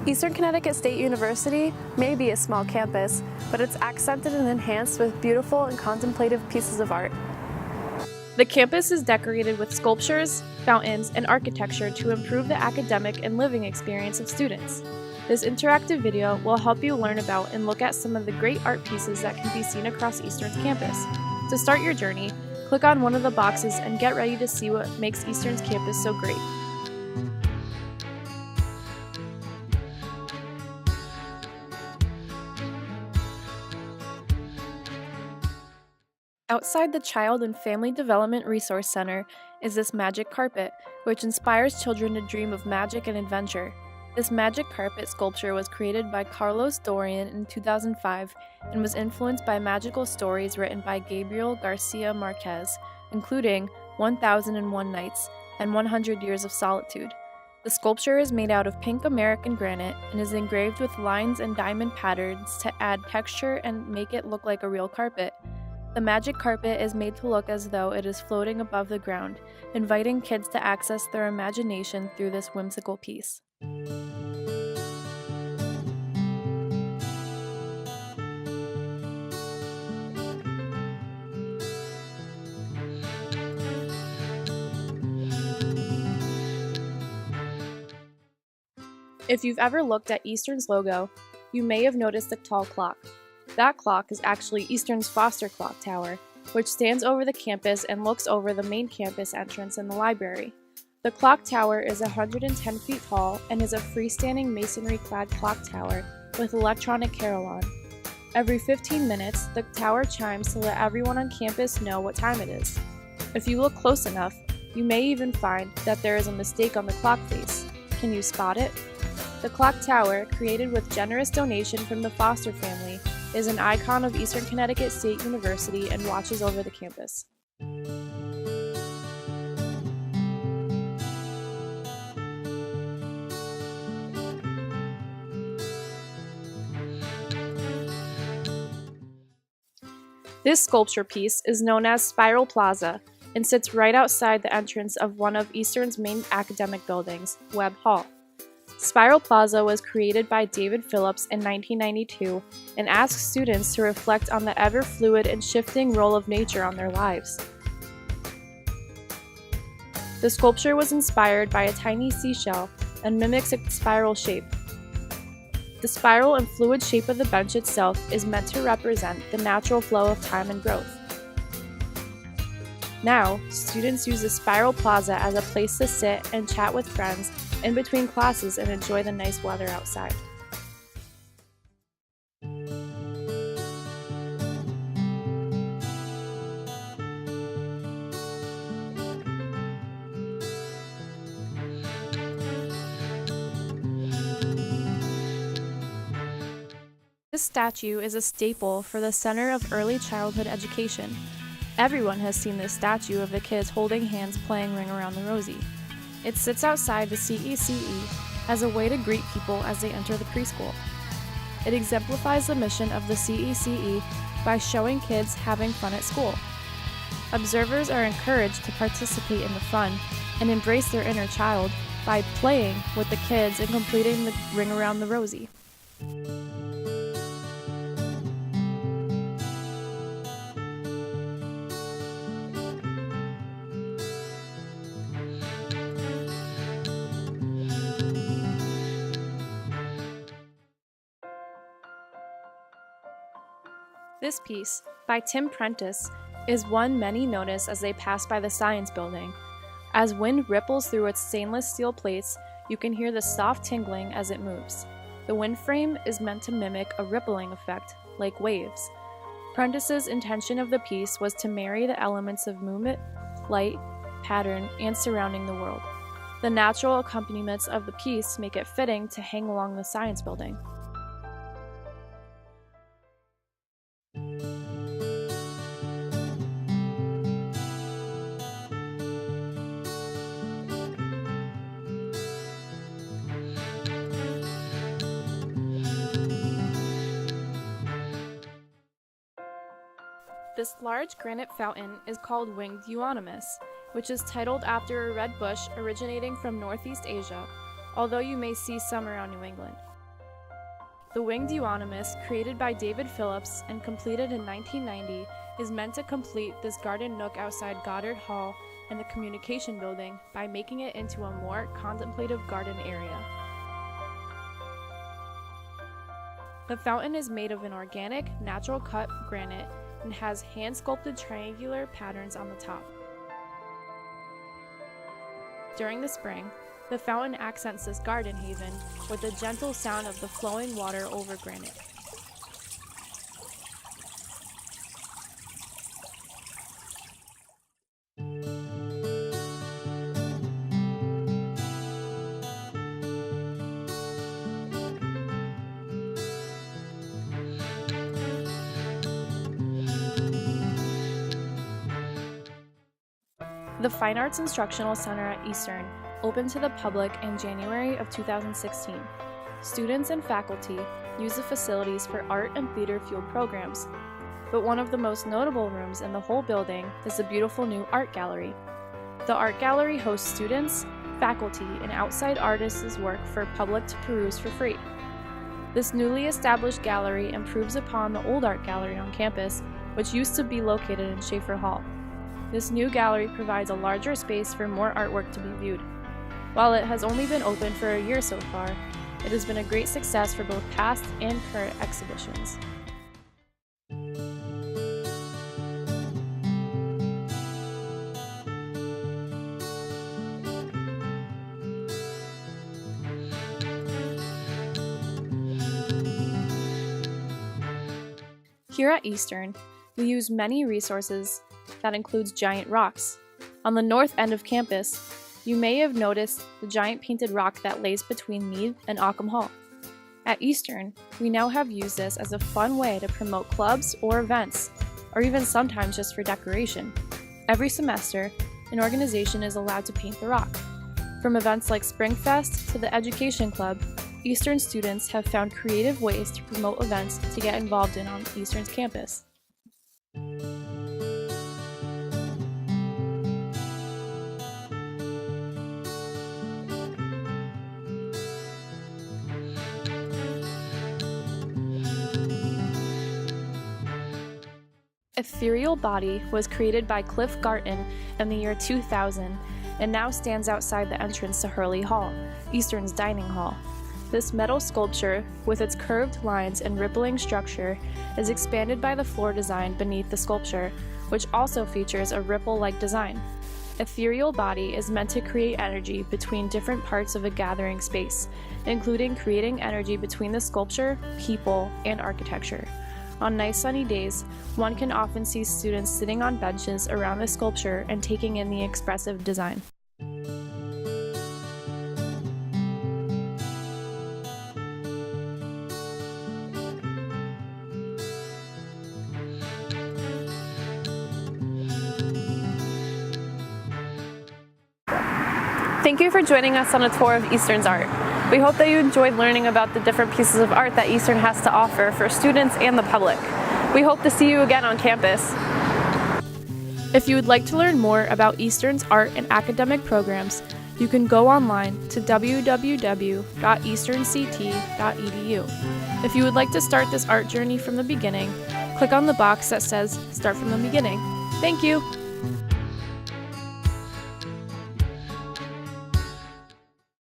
Eastern Connecticut State University may be a small campus, but it's accented and enhanced with beautiful and contemplative pieces of art. The campus is decorated with sculptures, fountains, and architecture to improve the academic and living experience of students. This interactive video will help you learn about and look at some of the great art pieces that can be seen across Eastern's campus. To start your journey, click on one of the boxes and get ready to see what makes Eastern's campus so great. Outside the Child and Family Development Resource Center is this magic carpet, which inspires children to dream of magic and adventure. This magic carpet sculpture was created by Carlos Dorian in 2005 and was influenced by magical stories written by Gabriel Garcia Marquez, including 1001 Nights and 100 Years of Solitude. The sculpture is made out of pink American granite and is engraved with lines and diamond patterns to add texture and make it look like a real carpet. The magic carpet is made to look as though it is floating above the ground, inviting kids to access their imagination through this whimsical piece. If you've ever looked at Eastern's logo, you may have noticed a tall clock. That clock is actually Eastern's Foster Clock Tower, which stands over the campus and looks over the main campus entrance and the library. The clock tower is 110 feet tall and is a freestanding masonry-clad clock tower with electronic carillon. Every 15 minutes, the tower chimes to let everyone on campus know what time it is. If you look close enough, you may even find that there is a mistake on the clock face. Can you spot it? The clock tower, created with generous donation from the Foster family, is an icon of Eastern Connecticut State University and watches over the campus. This sculpture piece is known as Spiral Plaza and sits right outside the entrance of one of Eastern's main academic buildings, Webb Hall. Spiral Plaza was created by David Phillips in 1992 and asks students to reflect on the ever-fluid and shifting role of nature on their lives. The sculpture was inspired by a tiny seashell and mimics its spiral shape. The spiral and fluid shape of the bench itself is meant to represent the natural flow of time and growth. Now, students use the Spiral Plaza as a place to sit and chat with friends in between classes and enjoy the nice weather outside. This statue is a staple for the Center of Early Childhood Education. Everyone has seen this statue of the kids holding hands playing Ring Around the Rosie. It sits outside the CECE as a way to greet people as they enter the preschool. It exemplifies the mission of the CECE by showing kids having fun at school. Observers are encouraged to participate in the fun and embrace their inner child by playing with the kids and completing the Ring Around the Rosie. This piece, by Tim Prentice, is one many notice as they pass by the Science Building. As wind ripples through its stainless steel plates, you can hear the soft tingling as it moves. The wind frame is meant to mimic a rippling effect, like waves. Prentice's intention of the piece was to marry the elements of movement, light, pattern, and surrounding the world. The natural accompaniments of the piece make it fitting to hang along the Science Building. This large granite fountain is called Winged Euonymus, which is titled after a red bush originating from Northeast Asia, although you may see some around New England. The winged euonymus, created by David Phillips and completed in 1990, is meant to complete this garden nook outside Goddard Hall and the communication building by making it into a more contemplative garden area. The fountain is made of an organic, natural cut granite and has hand-sculpted triangular patterns on the top. During the spring, the fountain accents this garden haven with the gentle sound of the flowing water over granite. The Fine Arts Instructional Center at Eastern opened to the public in January of 2016. Students and faculty use the facilities for art and theater-fueled programs, but one of the most notable rooms in the whole building is the beautiful new art gallery. The art gallery hosts students, faculty, and outside artists' work for public to peruse for free. This newly established gallery improves upon the old art gallery on campus, which used to be located in Schaefer Hall. This new gallery provides a larger space for more artwork to be viewed. While it has only been open for a year so far, it has been a great success for both past and current exhibitions. Here at Eastern, we use many resources that includes giant rocks. On the north end of campus, you may have noticed the giant painted rock that lays between Meade and Ockham Hall. At Eastern, we now have used this as a fun way to promote clubs or events, or even sometimes just for decoration. Every semester, an organization is allowed to paint the rock. From events like Springfest to the Education Club, Eastern students have found creative ways to promote events to get involved in on Eastern's campus. Ethereal Body was created by Cliff Garton in the year 2000 and now stands outside the entrance to Hurley Hall, Eastern's dining hall. This metal sculpture, with its curved lines and rippling structure, is expanded by the floor design beneath the sculpture, which also features a ripple-like design. Ethereal Body is meant to create energy between different parts of a gathering space, including creating energy between the sculpture, people, and architecture. On nice sunny days, one can often see students sitting on benches around the sculpture and taking in the expressive design. Thank you for joining us on a tour of Eastern's art. We hope that you enjoyed learning about the different pieces of art that Eastern has to offer for students and the public. We hope to see you again on campus. If you would like to learn more about Eastern's art and academic programs, you can go online to www.easternct.edu. If you would like to start this art journey from the beginning, click on the box that says Start from the Beginning. Thank you!